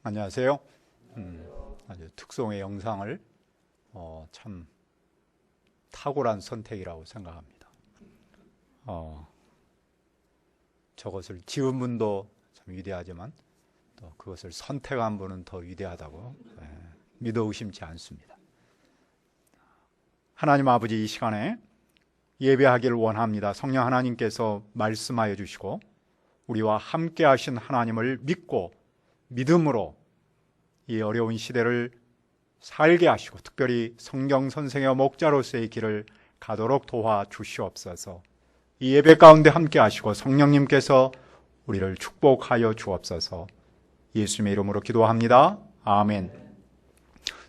안녕하세요. 아주 특송의 영상을 참 탁월한 선택이라고 생각합니다. 저것을 지은 분도 참 위대하지만 또 그것을 선택한 분은 더 위대하다고 믿어 의심치 않습니다. 하나님 아버지, 이 시간에 예배하기를 원합니다. 성령 하나님께서 말씀하여 주시고 우리와 함께 하신 하나님을 믿고 믿음으로 이 어려운 시대를 살게 하시고 특별히 성경 선생의 목자로서의 길을 가도록 도와주시옵소서. 이 예배 가운데 함께 하시고 성령님께서 우리를 축복하여 주옵소서. 예수님의 이름으로 기도합니다. 아멘.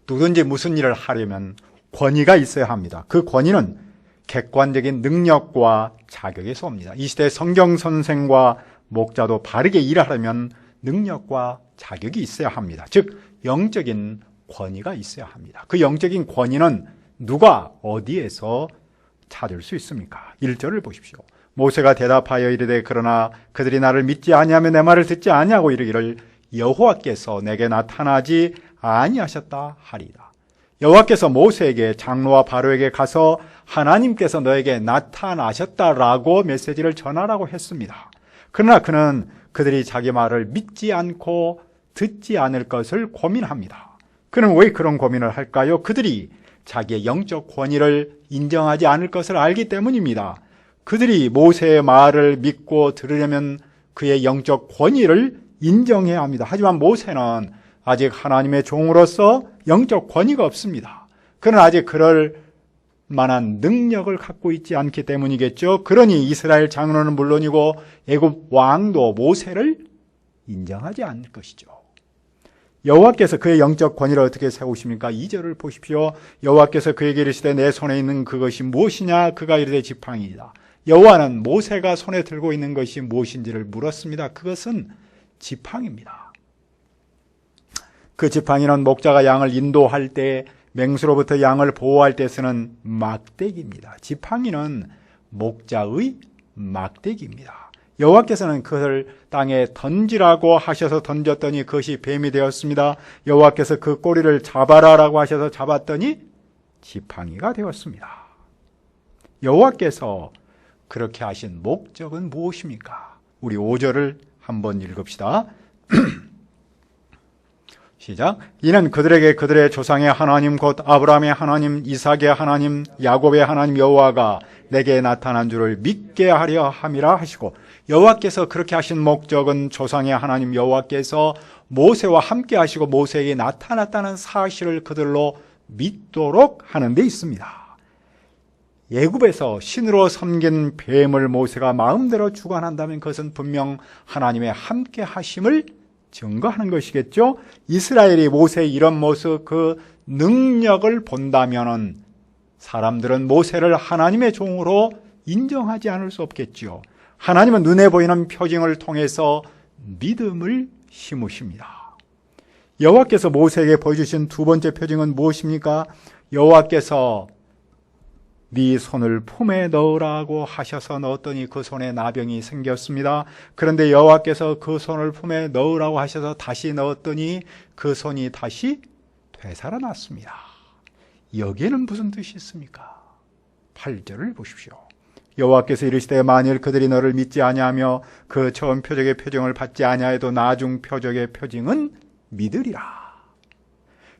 누구든지 무슨 일을 하려면 권위가 있어야 합니다. 그 권위는 객관적인 능력과 자격에서 옵니다. 이 시대 성경 선생과 목자도 바르게 일하려면 능력과 자격이 있어야 합니다. 즉 영적인 권위가 있어야 합니다. 그 영적인 권위는 누가 어디에서 찾을 수 있습니까? 1절을 보십시오. 모세가 대답하여 이르되 그러나 그들이 나를 믿지 아니하며 내 말을 듣지 아니하고 이르기를 여호와께서 내게 나타나지 아니하셨다 하리이다. 여호와께서 모세에게 장로와 바로에게 가서 하나님께서 너에게 나타나셨다라고 메시지를 전하라고 했습니다. 그러나 그는 그들이 자기 말을 믿지 않고 듣지 않을 것을 고민합니다. 그는 왜 그런 고민을 할까요? 그들이 자기의 영적 권위를 인정하지 않을 것을 알기 때문입니다. 그들이 모세의 말을 믿고 들으려면 그의 영적 권위를 인정해야 합니다. 하지만 모세는 아직 하나님의 종으로서 영적 권위가 없습니다. 그는 아직 그럴 만한 능력을 갖고 있지 않기 때문이겠죠. 그러니 이스라엘 장로는 물론이고 애굽 왕도 모세를 인정하지 않을 것이죠. 여호와께서 그의 영적 권위를 어떻게 세우십니까? 2절을 보십시오. 여호와께서 그에게 이르시되 내 손에 있는 그것이 무엇이냐? 그가 이르되 지팡이이다. 여호와는 모세가 손에 들고 있는 것이 무엇인지를 물었습니다. 그것은 지팡이입니다. 그 지팡이는 목자가 양을 인도할 때 맹수로부터 양을 보호할 때 쓰는 막대기입니다. 지팡이는 목자의 막대기입니다. 여호와께서는 그것을 땅에 던지라고 하셔서 던졌더니 그것이 뱀이 되었습니다. 여호와께서 그 꼬리를 잡아라라고 하셔서 잡았더니 지팡이가 되었습니다. 여호와께서 그렇게 하신 목적은 무엇입니까? 우리 5절을 한번 읽읍시다. 시작. 이는 그들에게 그들의 조상의 하나님 곧 아브라함의 하나님, 이삭의 하나님, 야곱의 하나님 여호와가 내게 나타난 줄을 믿게 하려 함이라 하시고, 여호와께서 그렇게 하신 목적은 조상의 하나님 여호와께서 모세와 함께 하시고 모세에게 나타났다는 사실을 그들로 믿도록 하는 데 있습니다. 애굽에서 신으로 섬긴 뱀을 모세가 마음대로 주관한다면 그것은 분명 하나님의 함께 하심을 증거하는 것이겠죠. 이스라엘이 모세의 이런 모습, 그 능력을 본다면은 사람들은 모세를 하나님의 종으로 인정하지 않을 수 없겠죠. 하나님은 눈에 보이는 표징을 통해서 믿음을 심으십니다. 여호와께서 모세에게 보여주신 두 번째 표징은 무엇입니까? 여호와께서 네 손을 품에 넣으라고 하셔서 넣었더니 그 손에 나병이 생겼습니다. 그런데 여호와께서 그 손을 품에 넣으라고 하셔서 다시 넣었더니 그 손이 다시 되살아났습니다. 여기에는 무슨 뜻이 있습니까? 8절을 보십시오. 여호와께서 이르시되 만일 그들이 너를 믿지 아니하며 그 처음 표적의 표징을 받지 아니하여도 나중 표적의 표징은 믿으리라.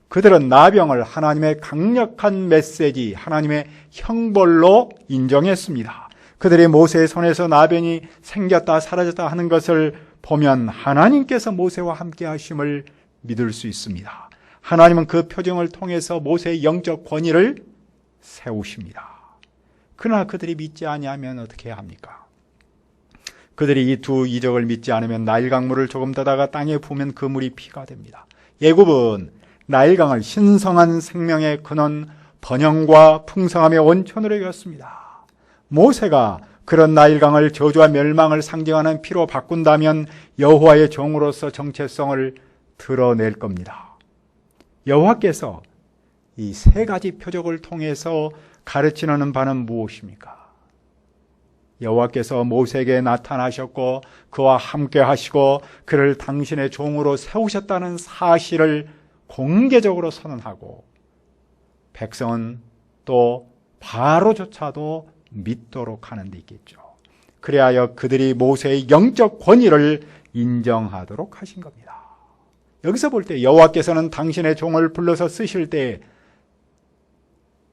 그들은 나병을 하나님의 강력한 메시지, 하나님의 형벌로 인정했습니다. 그들이 모세의 손에서 나병이 생겼다 사라졌다 하는 것을 보면 하나님께서 모세와 함께 하심을 믿을 수 있습니다. 하나님은 그 표징을 통해서 모세의 영적 권위를 세우십니다. 그러나 그들이 믿지 아니하면 어떻게 해야 합니까? 그들이 이 두 이적을 믿지 않으면 나일 강물을 조금 떠다가 땅에 부으면 그 물이 피가 됩니다. 애굽은 나일강을 신성한 생명의 근원, 번영과 풍성함의 원천으로 여겼습니다. 모세가 그런 나일강을 저주와 멸망을 상징하는 피로 바꾼다면 여호와의 종으로서 정체성을 드러낼 겁니다. 여호와께서 이 세 가지 표적을 통해서 가르치는 바는 무엇입니까? 여호와께서 모세에게 나타나셨고 그와 함께 하시고 그를 당신의 종으로 세우셨다는 사실을 공개적으로 선언하고 백성은 또 바로조차도 믿도록 하는 데 있겠죠. 그래야 그들이 모세의 영적 권위를 인정하도록 하신 겁니다. 여기서 볼 때 여호와께서는 당신의 종을 불러서 쓰실 때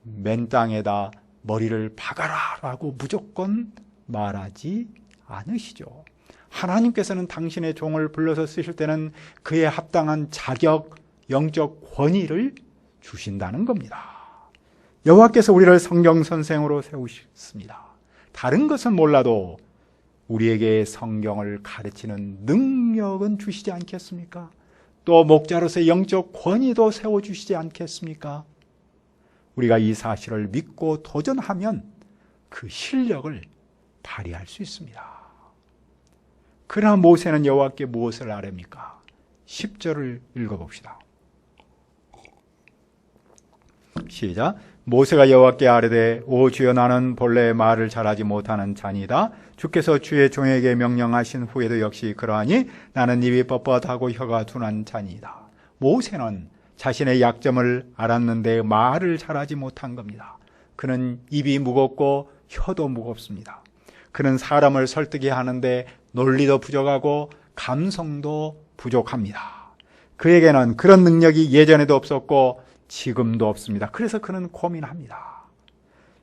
맨 땅에다 머리를 박아라라고 무조건 말하지 않으시죠. 하나님께서는 당신의 종을 불러서 쓰실 때는 그에 합당한 자격, 영적 권위를 주신다는 겁니다. 여호와께서 우리를 성경 선생으로 세우셨습니다. 다른 것은 몰라도 우리에게 성경을 가르치는 능력은 주시지 않겠습니까? 또 목자로서의 영적 권위도 세워주시지 않겠습니까? 우리가 이 사실을 믿고 도전하면 그 실력을 발휘할 수 있습니다. 그러나 모세는 여호와께 무엇을 아뢰입니까? 10절을 읽어봅시다. 시작. 모세가 여호와께 아뢰되 오 주여 나는 본래 말을 잘하지 못하는 자니이다. 주께서 주의 종에게 명령하신 후에도 역시 그러하니 나는 입이 뻣뻣하고 혀가 둔한 자니이다. 모세는 자신의 약점을 알았는데 말을 잘하지 못한 겁니다. 그는 입이 무겁고 혀도 무겁습니다. 그는 사람을 설득해야 하는데 논리도 부족하고 감성도 부족합니다. 그에게는 그런 능력이 예전에도 없었고 지금도 없습니다. 그래서 그는 고민합니다.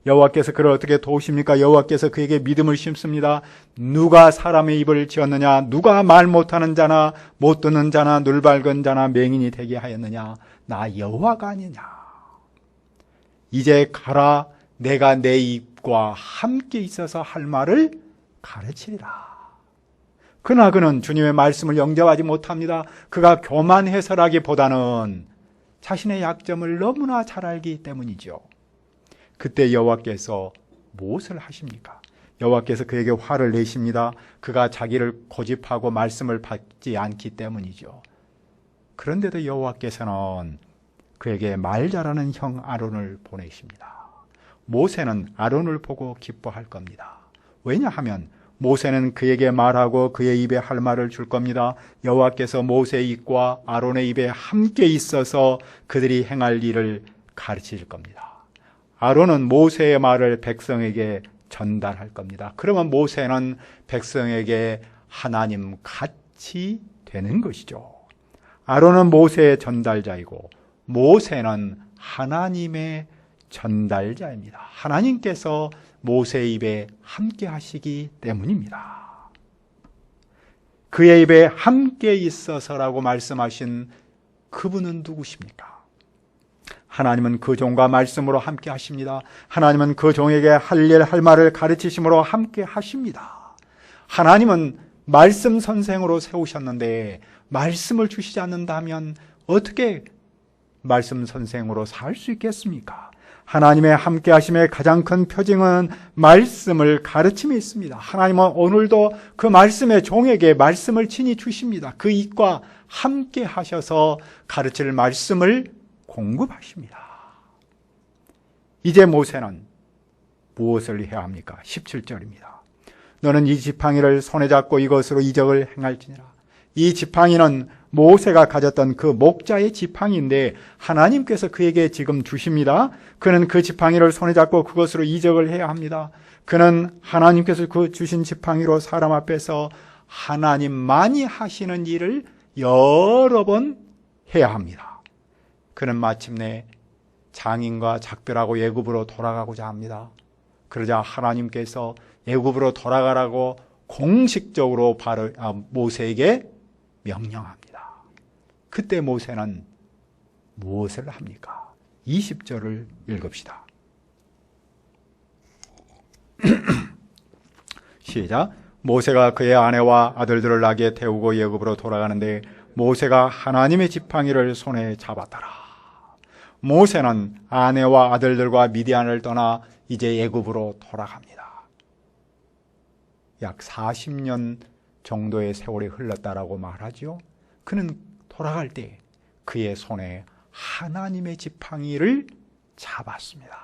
여호와께서 그를 어떻게 도우십니까? 여호와께서 그에게 믿음을 심습니다. 누가 사람의 입을 지었느냐? 누가 말 못하는 자나 못 듣는 자나 눈 밝은 자나 맹인이 되게 하였느냐? 나 여호와가 아니냐? 이제 가라. 내가 내 입과 함께 있어서 할 말을 가르치리라. 그러나 그는 주님의 말씀을 영접하지 못합니다. 그가 교만해서라기보다는 자신의 약점을 너무나 잘 알기 때문이죠. 그때 여호와께서 무엇을 하십니까? 여호와께서 그에게 화를 내십니다. 그가 자기를 고집하고 말씀을 받지 않기 때문이죠. 그런데도 여호와께서는 그에게 말 잘하는 형 아론을 보내십니다. 모세는 아론을 보고 기뻐할 겁니다. 왜냐하면 모세는 그에게 말하고 그의 입에 할 말을 줄 겁니다. 여호와께서 모세의 입과 아론의 입에 함께 있어서 그들이 행할 일을 가르칠 겁니다. 아론은 모세의 말을 백성에게 전달할 겁니다. 그러면 모세는 백성에게 하나님 같이 되는 것이죠. 아론은 모세의 전달자이고 모세는 하나님의 전달자입니다. 하나님께서 모세의 입에 함께 하시기 때문입니다. 그의 입에 함께 있어서라고 말씀하신 그분은 누구십니까? 하나님은 그 종과 말씀으로 함께 하십니다. 하나님은 그 종에게 할 일, 할 말을 가르치심으로 함께 하십니다. 하나님은 말씀 선생으로 세우셨는데 말씀을 주시지 않는다면 어떻게 말씀 선생으로 살 수 있겠습니까? 하나님의 함께 하심의 가장 큰 표징은 말씀을 가르침에 있습니다. 하나님은 오늘도 그 말씀의 종에게 말씀을 친히 주십니다. 그 입과 함께 하셔서 가르칠 말씀을 공급하십니다. 이제 모세는 무엇을 해야 합니까? 17절입니다. 너는 이 지팡이를 손에 잡고 이것으로 이적을 행할지니라. 이 지팡이는 모세가 가졌던 그 목자의 지팡이인데 하나님께서 그에게 지금 주십니다. 그는 그 지팡이를 손에 잡고 그것으로 이적을 해야 합니다. 그는 하나님께서 그 주신 지팡이로 사람 앞에서 하나님만이 하시는 일을 여러 번 해야 합니다. 그는 마침내 장인과 작별하고 애굽으로 돌아가고자 합니다. 그러자 하나님께서 애굽으로 돌아가라고 공식적으로 모세에게 명령합니다. 그때 모세는 무엇을 합니까? 20절을 읽읍시다. 시작. 모세가 그의 아내와 아들들을 낙에 태우고 애굽으로 돌아가는데 모세가 하나님의 지팡이를 손에 잡았더라. 모세는 아내와 아들들과 미디안을 떠나 이제 애굽으로 돌아갑니다. 약 40년 정도의 세월이 흘렀다라고 말하죠. 그는 돌아갈 때 그의 손에 하나님의 지팡이를 잡았습니다.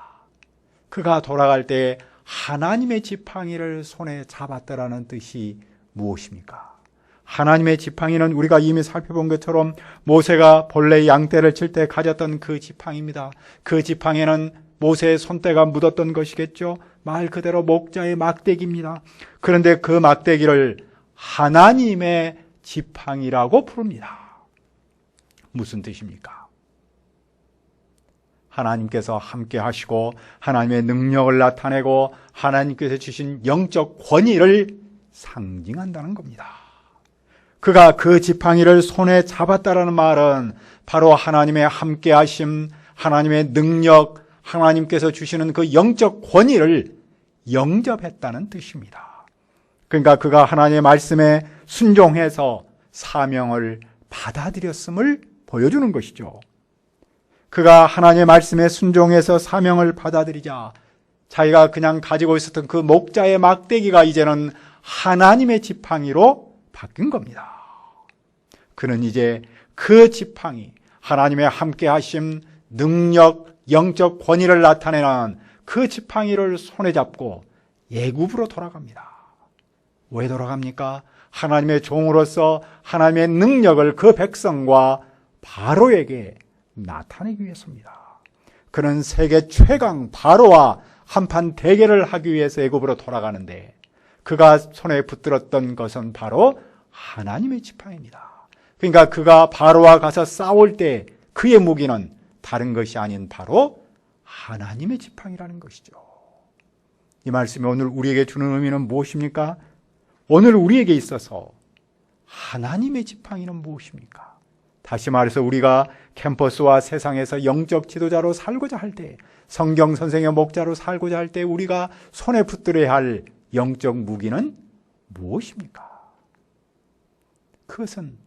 그가 돌아갈 때 하나님의 지팡이를 손에 잡았다라는 뜻이 무엇입니까? 하나님의 지팡이는 우리가 이미 살펴본 것처럼 모세가 본래 양떼를 칠 때 가졌던 그 지팡이입니다. 그 지팡이는 모세의 손때가 묻었던 것이겠죠. 말 그대로 목자의 막대기입니다. 그런데 그 막대기를 하나님의 지팡이라고 부릅니다. 무슨 뜻입니까? 하나님께서 함께 하시고 하나님의 능력을 나타내고 하나님께서 주신 영적 권위를 상징한다는 겁니다. 그가 그 지팡이를 손에 잡았다라는 말은 바로 하나님의 함께 하심, 하나님의 능력, 하나님께서 주시는 그 영적 권위를 영접했다는 뜻입니다. 그러니까 그가 하나님의 말씀에 순종해서 사명을 받아들였음을 보여주는 것이죠. 그가 하나님의 말씀에 순종해서 사명을 받아들이자 자기가 그냥 가지고 있었던 그 목자의 막대기가 이제는 하나님의 지팡이로 바뀐 겁니다. 그는 이제 그 지팡이, 하나님의 함께 하심, 능력, 영적 권위를 나타내는 그 지팡이를 손에 잡고 애굽으로 돌아갑니다. 왜 돌아갑니까? 하나님의 종으로서 하나님의 능력을 그 백성과 바로에게 나타내기 위해서입니다. 그는 세계 최강 바로와 한판 대결을 하기 위해서 애굽으로 돌아가는데 그가 손에 붙들었던 것은 바로 하나님의 지팡이입니다. 그러니까 그가 바로와 가서 싸울 때 그의 무기는 다른 것이 아닌 바로 하나님의 지팡이라는 것이죠. 이 말씀이 오늘 우리에게 주는 의미는 무엇입니까? 오늘 우리에게 있어서 하나님의 지팡이는 무엇입니까? 다시 말해서 우리가 캠퍼스와 세상에서 영적 지도자로 살고자 할 때, 성경 선생의 목자로 살고자 할 때 우리가 손에 붙들어야 할 영적 무기는 무엇입니까? 그것은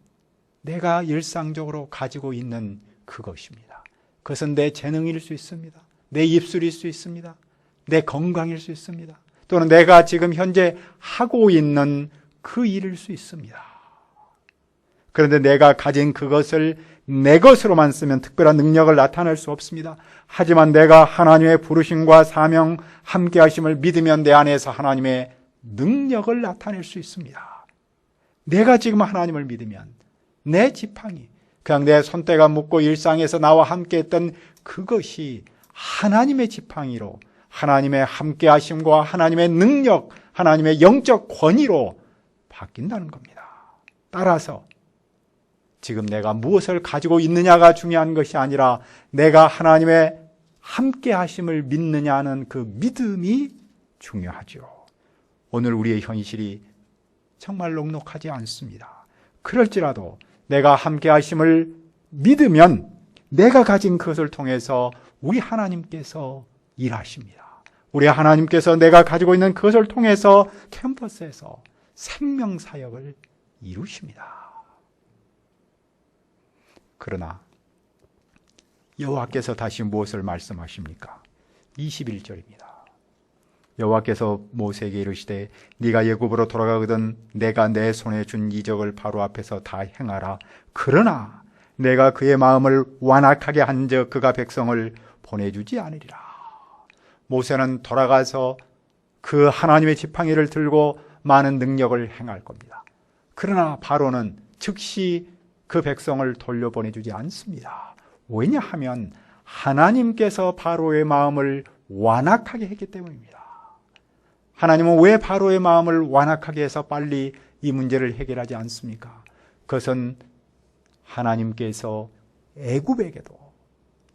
내가 일상적으로 가지고 있는 그것입니다. 그것은 내 재능일 수 있습니다. 내 입술일 수 있습니다. 내 건강일 수 있습니다. 또는 내가 지금 현재 하고 있는 그 일일 수 있습니다. 그런데 내가 가진 그것을 내 것으로만 쓰면 특별한 능력을 나타낼 수 없습니다. 하지만 내가 하나님의 부르심과 사명, 함께 하심을 믿으면 내 안에서 하나님의 능력을 나타낼 수 있습니다. 내가 지금 하나님을 믿으면 내 지팡이, 그냥 내 손때가 묻고 일상에서 나와 함께 했던 그것이 하나님의 지팡이로, 하나님의 함께 하심과 하나님의 능력, 하나님의 영적 권위로 바뀐다는 겁니다. 따라서 지금 내가 무엇을 가지고 있느냐가 중요한 것이 아니라 내가 하나님의 함께 하심을 믿느냐는 그 믿음이 중요하죠. 오늘 우리의 현실이 정말 녹록하지 않습니다. 그럴지라도 내가 함께 하심을 믿으면 내가 가진 그것을 통해서 우리 하나님께서 일하십니다. 우리 하나님께서 내가 가지고 있는 그것을 통해서 캠퍼스에서 생명사역을 이루십니다. 그러나 여호와께서 다시 무엇을 말씀하십니까? 21절입니다. 여호와께서 모세에게 이르시되 네가 애굽으로 돌아가거든 내가 내 손에 준 이적을 바로 앞에서 다 행하라. 그러나 내가 그의 마음을 완악하게 한즉 그가 백성을 보내주지 않으리라. 모세는 돌아가서 그 하나님의 지팡이를 들고 많은 능력을 행할 겁니다. 그러나 바로는 즉시 그 백성을 돌려보내주지 않습니다. 왜냐하면 하나님께서 바로의 마음을 완악하게 했기 때문입니다. 하나님은 왜 바로의 마음을 완악하게 해서 빨리 이 문제를 해결하지 않습니까? 그것은 하나님께서 애굽에게도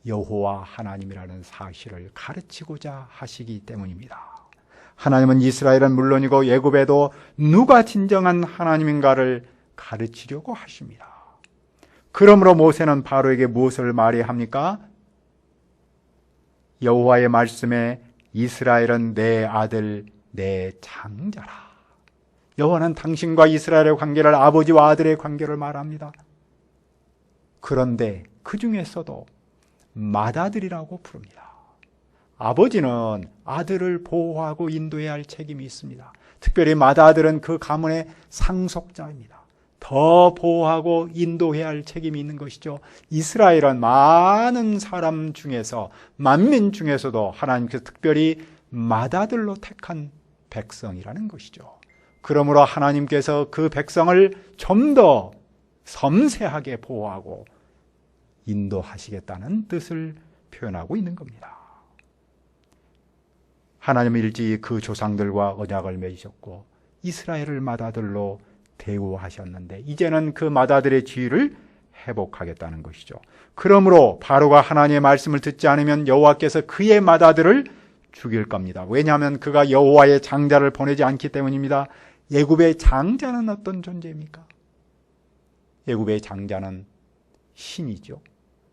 여호와 하나님이라는 사실을 가르치고자 하시기 때문입니다. 하나님은 이스라엘은 물론이고 애굽에도 누가 진정한 하나님인가를 가르치려고 하십니다. 그러므로 모세는 바로에게 무엇을 말해야 합니까? 여호와의 말씀에 이스라엘은 내 아들, 내 장자라. 여호와는 당신과 이스라엘의 관계를 아버지와 아들의 관계를 말합니다. 그런데 그 중에서도 맏아들이라고 부릅니다. 아버지는 아들을 보호하고 인도해야 할 책임이 있습니다. 특별히 맏아들은 그 가문의 상속자입니다. 더 보호하고 인도해야 할 책임이 있는 것이죠. 이스라엘은 많은 사람 중에서, 만민 중에서도 하나님께서 특별히 맏아들로 택한 백성이라는 것이죠. 그러므로 하나님께서 그 백성을 좀 더 섬세하게 보호하고 인도하시겠다는 뜻을 표현하고 있는 겁니다. 하나님은 일찍이 그 조상들과 언약을 맺으셨고 이스라엘을 맏아들로 대우하셨는데 이제는 그 맏아들의 지위를 회복하겠다는 것이죠. 그러므로 바로가 하나님의 말씀을 듣지 않으면 여호와께서 그의 맏아들을 죽일 겁니다. 왜냐하면 그가 여호와의 장자를 보내지 않기 때문입니다. 애굽의 장자는 어떤 존재입니까? 애굽의 장자는 신이죠.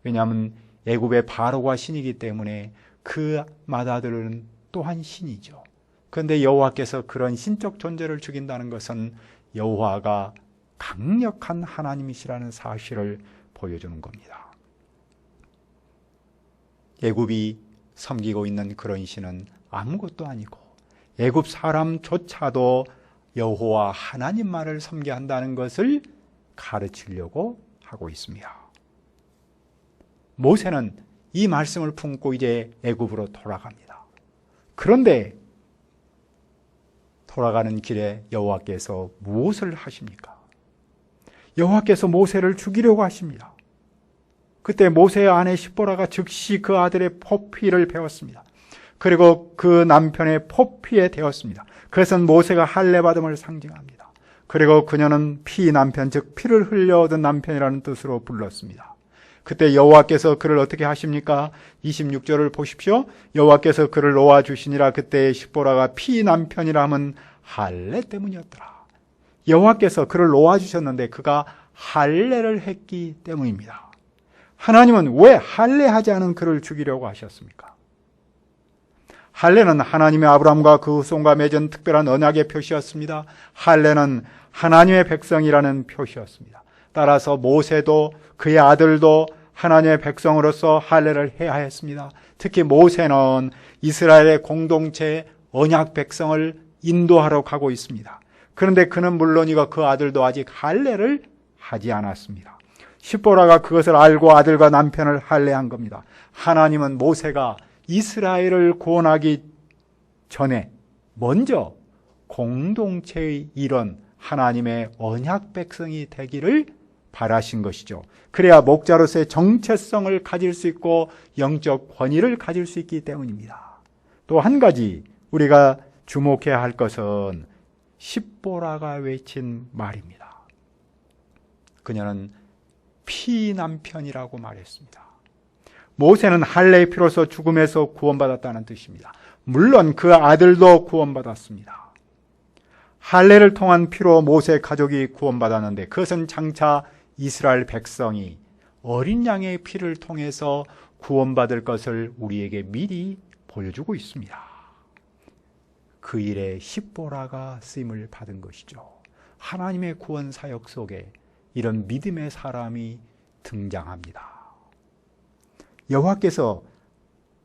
왜냐하면 애굽의 바로가 신이기 때문에 그 맏아들은 또한 신이죠. 그런데 여호와께서 그런 신적 존재를 죽인다는 것은 여호와가 강력한 하나님이시라는 사실을 보여주는 겁니다. 애굽이 섬기고 있는 그런 신은 아무것도 아니고 애굽 사람조차도 여호와 하나님만을 섬겨야 한다는 것을 가르치려고 하고 있습니다. 모세는 이 말씀을 품고 이제 애굽으로 돌아갑니다. 그런데 돌아가는 길에 여호와께서 무엇을 하십니까? 여호와께서 모세를 죽이려고 하십니다. 그때 모세의 아내 십보라가 즉시 그 아들의 포피를 베었습니다. 그리고 그 남편의 포피에 대었습니다. 그것은 모세가 할례받음을 상징합니다. 그리고 그녀는 피 남편, 즉 피를 흘려 얻은 남편이라는 뜻으로 불렀습니다. 그때 여호와께서 그를 어떻게 하십니까? 26절을 보십시오. 여호와께서 그를 놓아주시니라. 그때 십보라가 피 남편이라 함은 할례 때문이었더라. 여호와께서 그를 놓아주셨는데 그가 할례를 했기 때문입니다. 하나님은 왜 할례하지 않은 그를 죽이려고 하셨습니까? 할례는 하나님의 아브라함과 그 후손과 맺은 특별한 언약의 표시였습니다. 할례는 하나님의 백성이라는 표시였습니다. 따라서 모세도 그의 아들도 하나님의 백성으로서 할례를 해야 했습니다. 특히 모세는 이스라엘의 공동체 언약 백성을 인도하러 가고 있습니다. 그런데 그는 물론이고 그 아들도 아직 할례를 하지 않았습니다. 십보라가 그것을 알고 아들과 남편을 할례한 겁니다. 하나님은 모세가 이스라엘을 구원하기 전에 먼저 공동체의 일원 하나님의 언약 백성이 되기를 바라신 것이죠. 그래야 목자로서의 정체성을 가질 수 있고 영적 권위를 가질 수 있기 때문입니다. 또 한 가지 우리가 주목해야 할 것은 십보라가 외친 말입니다. 그녀는 피남편이라고 말했습니다. 모세는 할례의 피로서 죽음에서 구원받았다는 뜻입니다. 물론 그 아들도 구원받았습니다. 할례를 통한 피로 모세 가족이 구원받았는데 그것은 장차 이스라엘 백성이 어린 양의 피를 통해서 구원받을 것을 우리에게 미리 보여주고 있습니다. 그 일에 십보라가 쓰임을 받은 것이죠. 하나님의 구원 사역 속에 이런 믿음의 사람이 등장합니다. 여호와께서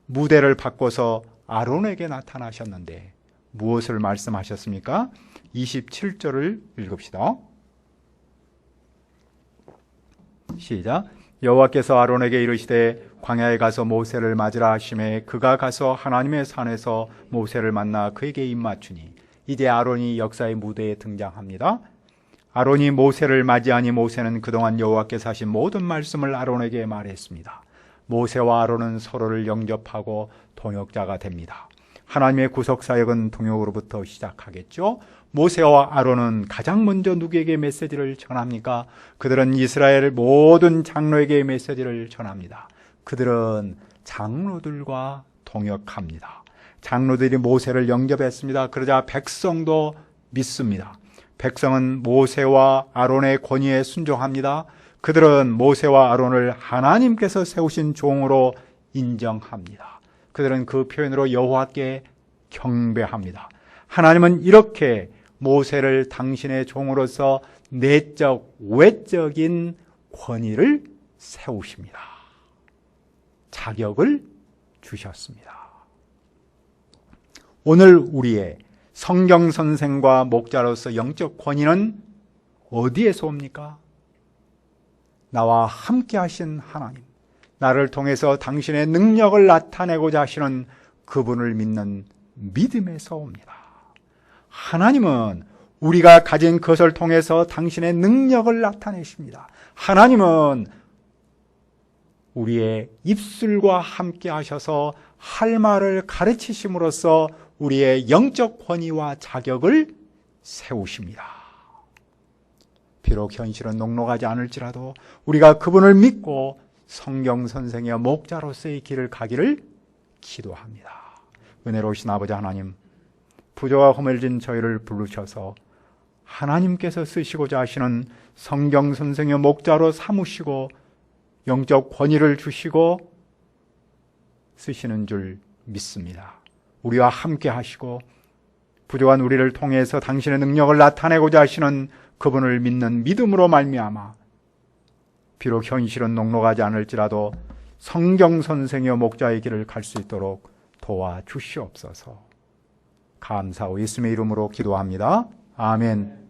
무대를 바꿔서 아론에게 나타나셨는데 무엇을 말씀하셨습니까? 27절을 읽읍시다. 시작. 여호와께서 아론에게 이르시되 광야에 가서 모세를 맞으라 하시매 그가 가서 하나님의 산에서 모세를 만나 그에게 입맞추니 이제 아론이 역사의 무대에 등장합니다. 아론이 모세를 맞이하니 모세는 그동안 여호와께서 하신 모든 말씀을 아론에게 말했습니다. 모세와 아론은 서로를 영접하고 동역자가 됩니다. 하나님의 구속사역은 동역으로부터 시작하겠죠. 모세와 아론은 가장 먼저 누구에게 메시지를 전합니까? 그들은 이스라엘 모든 장로에게 메시지를 전합니다. 그들은 장로들과 동역합니다. 장로들이 모세를 영접했습니다. 그러자 백성도 믿습니다. 백성은 모세와 아론의 권위에 순종합니다. 그들은 모세와 아론을 하나님께서 세우신 종으로 인정합니다. 그들은 그 표현으로 여호와께 경배합니다. 하나님은 이렇게 모세를 당신의 종으로서 내적, 외적인 권위를 세우십니다. 자격을 주셨습니다. 오늘 우리의 성경 선생과 목자로서 영적 권위는 어디에서 옵니까? 나와 함께 하신 하나님, 나를 통해서 당신의 능력을 나타내고자 하시는 그분을 믿는 믿음에서 옵니다. 하나님은 우리가 가진 것을 통해서 당신의 능력을 나타내십니다. 하나님은 우리의 입술과 함께 하셔서 할 말을 가르치심으로써 우리의 영적 권위와 자격을 세우십니다. 비록 현실은 녹록하지 않을지라도 우리가 그분을 믿고 성경 선생의 목자로서의 길을 가기를 기도합니다. 은혜로우신 아버지 하나님, 부조와 허물진 저희를 부르셔서 하나님께서 쓰시고자 하시는 성경 선생의 목자로 삼으시고 영적 권위를 주시고 쓰시는 줄 믿습니다. 우리와 함께 하시고 부족한 우리를 통해서 당신의 능력을 나타내고자 하시는 그분을 믿는 믿음으로 말미암아 비록 현실은 녹록하지 않을지라도 성경 선생의 목자의 길을 갈 수 있도록 도와주시옵소서. 감사하고 예수님의 이름으로 기도합니다. 아멘.